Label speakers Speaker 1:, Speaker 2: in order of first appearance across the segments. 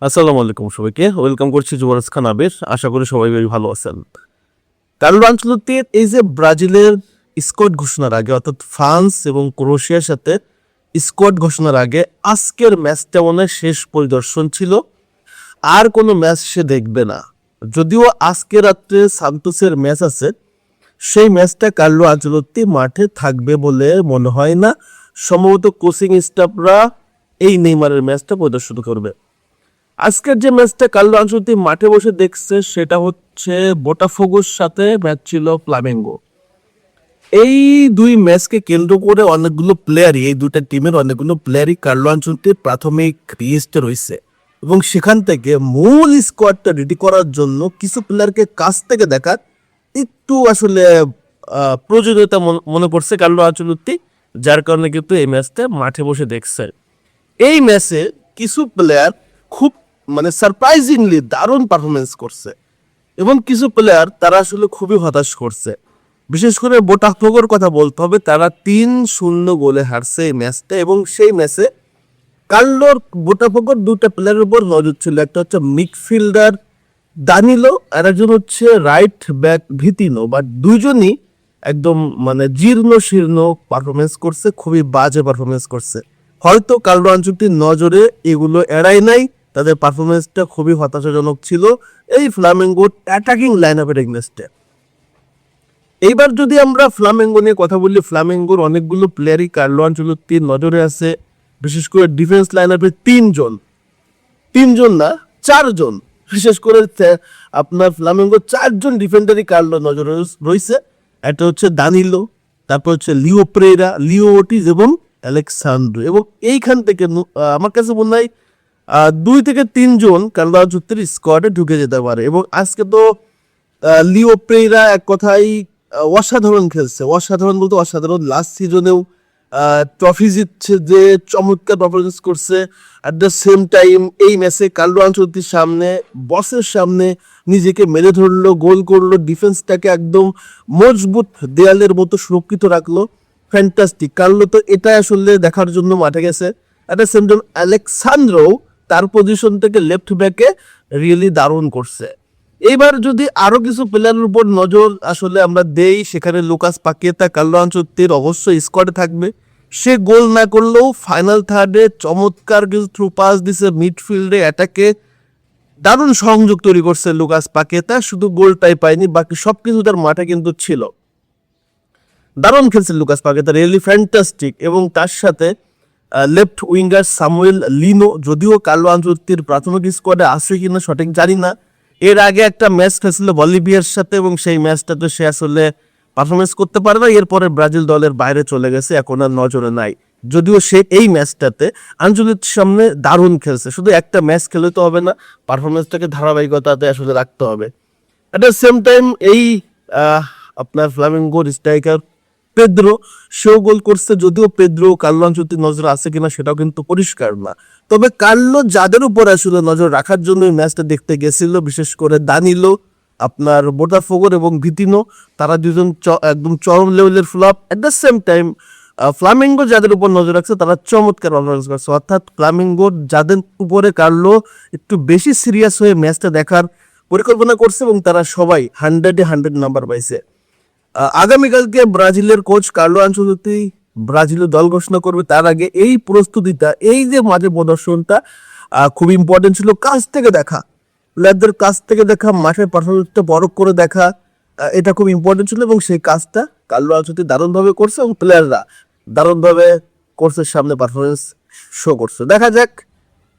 Speaker 1: আসসালামু আলাইকুম সবাইকে, ওয়েলকাম করছি যুবরাজ খান আবির। আশা করি সবাই বেশ ভালো আছেন। কার্লো আনচেলত্তির এই যে ব্রাজিলের স্কোয়াড ঘোষণার আগে, অর্থাৎ ফ্রান্স এবং ক্রোয়েশিয়ার সাথে স্কোয়াড ঘোষণার আগে আজকের ম্যাচটা মনে হয় শেষ পরিদর্শন ছিল। আর কোনো ম্যাচ সে দেখবে না। যদিও আজকে রাত্রে সান্তোসের ম্যাচ আছে, সেই ম্যাচটা কার্লো আনচেলত্তি মাঠে থাকবে বলে মনে হয় না। সম্ভবত কোচিং স্টাফরা এই নেইমারের ম্যাচটা পরিদর্শন করবে। আজকের যে ম্যাচটা কার্লো আনচেলত্তি মাঠে বসে দেখছে সেটা হচ্ছে বোটাফোগোর সাথে ম্যাচ ছিল ফ্লামেঙ্গো। এই দুই ম্যাচকে কেন্দ্র করে অনেকগুলো প্লেয়ারই, এই দুইটা টিমের অনেকগুলো প্লেয়ারই কার্লো আনচেলত্তির প্রাথমিক লিস্টে রয়েছে এবং সেখান থেকে মূল স্কোয়াডটা রেডি করার জন্য কিছু প্লেয়ারকে কাছ থেকে দেখার একটু আসলে প্রয়োজনীয়তা মনে পড়ছে কার্লো আনচেলত্তি, যার কারণে কিন্তু এই ম্যাচটা মাঠে বসে দেখছে। এই ম্যাচে কিছু প্লেয়ার খুব সারপ্রাইজিংলি দারুণ পারফরমেন্স করছে এবং কিছু প্লেয়ার তারা আসলে খুবই হতাশ করছে। বিশেষ করে বোটাফোগোর কথা বলতে হবে, তারা 3-0 গোলে হারছে এই ম্যাচটা এবং সেই ম্যাচে কার্লোর বোটাফোগোর দুটা প্লেয়ারের উপর নজর ছিল। একটা হচ্ছে মিডফিল্ডার দানিলো আর একজন হচ্ছে রাইট ব্যাক ভিতিনো, বাট দুইজনই একদম জীর্ণ শীর্ণ পারফরমেন্স করছে, খুবই বাজে পারফরমেন্স করছে। হয়তো কার্লো আনচেলত্তির নজরে এগুলো এড়াই নাই, তাদের পারফরমেন্সটা খুবই হতাশাজনক ছিল এই ফ্লামেঙ্গোর অ্যাটাকিং লাইন আপের এগেইনস্টে। এইবার যদি আমরা ফ্লামেঙ্গো নিয়ে কথা বলি, ফ্লামেঙ্গোর অনেকগুলো প্লেয়ারই কার্লো আনচেলত্তির নজরে আছে। বিশেষ করে ডিফেন্স লাইন আপে তিনজন না 4জন, বিশেষ করে আপনার ফ্লামেঙ্গো 4জন ডিফেন্ডারই কার্লো নজরে রয়েছে। একটা হচ্ছে দানিলো, তারপর হচ্ছে লিও পেরেরা, লিও ওর্টিজ এবং আলেক্সান্দ্রো। এবং এইখান থেকে আমার কাছে মনে হয় 2 থেকে 3 জন কার্লো আনচেলত্তির স্কোয়াডে ঢুকে যেতে পারে। এবং আজকে তো লিও পেরেরা এক কথায় অসাধারণ খেলছে, অসাধারণ বলতে অসাধারণ। লাস্ট সিজনেও ট্রফি জিতছে, যে চমৎকার পারফরমেন্স করছে। অ্যাট দ্য সেম টাইম এই ম্যাচে কার্লো আনচেলত্তির সামনে, বসের সামনে নিজেকে মেলে ধরলো, গোল করলো, ডিফেন্সটাকে একদম মজবুত দেয়ালের মতো সুরক্ষিত রাখলো। ফ্যান্টাস্টিক। কার্লো তো এটা আসলে দেখার জন্য মাঠে গেছে। At the same time Alex Sandro তার পজিশন থেকে লেফট ব্যাকে রিয়েলি দারুণ করছে। এইবার যদি আরো কিছু প্লেয়ারের উপর নজর আসলে আমরা দেই, সেখানে লুকাস পাকেতা কার্লো আনচেলত্তির অবশ্যই স্কোয়াডে থাকবে। সে গোল না করলেও ফাইনাল থার্ডে চমৎকার কিছু থ্রু পাস দিছে, মিডফিল্ডে অ্যাটাকে দারুণ সংযোগ তৈরি করছে লুকাস পাকেতা। শুধু গোলটাই পায়নি, বাকি সবকিছু তার মাঠে কিন্তু ছিল। দারুণ খেলছে লুকাস পাকেতা, রিয়েলি ফ্যান্টাস্টিক। এবং তার সাথে লেফট উইঙ্গার সামুয়েল লিনো, যদিও কার্লো আনচেলত্তির প্রাথমিক স্কোয়াডে আছে কিনা সঠিক জানি না। এর আগে একটা ম্যাচ খেলছিল বলিভিয়ার সাথে এবং সেই ম্যাচটাতে সে আসলে পারফরমেন্স করতে পারে না। এরপরে ব্রাজিল দলের বাইরে চলে গেছে, এখন আর নজরে নাই। যদিও সে এই ম্যাচটাতে আনচেলত্তির সামনে দারুণ খেলছে। শুধু একটা ম্যাচ খেলে তো হবে না, পারফরমেন্সটাকে ধারাবাহিকতাতে আসলে রাখতে হবে। অ্যাট দ্য সেম টাইম এই আপনার ফ্লামেঙ্গোর স্ট্রাইকার পেদ্রো, সেও গোল করছে। যদিও পেদ্রো কার্লো আনচেলত্তির নজর আছে কিনা সেটাও কিন্তু পরিষ্কার না। তবে কার্লো যাদের উপর আসলে নজর রাখার জন্য এই ম্যাচটা দেখতে গেছিল, বিশেষ করে দানিলো, আপনার বোটাফোগোর এবং ভিতিনো, তারা দুজন একদম চরম লেভেলের flop. At the same time Flamengo যাদের উপর নজর রাখছে তারা চমৎকার পারফরমেন্স করছে। অর্থাৎ ফ্লামেঙ্গোর যাদের উপরে কার্লো একটু বেশি সিরিয়াস হয়ে ম্যাচটা দেখার পরিকল্পনা করছে এবং তারা সবাই 100-এ 100 নাম্বার পাইছে। আগামীকালকে ব্রাজিলের কোচ কার্লো আনচেলত্তি ব্রাজিলের দল ঘোষণা করবে, তার আগে এই প্রস্তুতিটা, এই যে মাঝে প্রদর্শনটা খুব ইম্পর্টেন্ট ছিল। কাছ থেকে দেখা, প্লেয়ারদের কাছ থেকে দেখা, মাঠের পারফরমেন্সটা বড় করে দেখা, এটা খুব ইম্পর্টেন্ট ছিল এবং সেই কাজটা কার্লো আনচেলত্তি দারুণভাবে করছে এবং প্লেয়াররা দারুণভাবে কোর্সের সামনে পারফরমেন্স শো করছে। দেখা যাক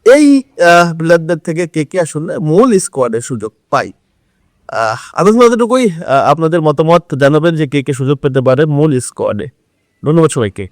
Speaker 1: এই প্লেয়ারদের থেকে কে কে আসলে মূল স্কোয়াডে সুযোগ পায়। আলোচনা এতটুকুই। আপনাদের মতামত জানাবেন যে কে কে সুযোগ পেতে পারে মূল স্কোয়াডে। ধন্যবাদ সবাইকে।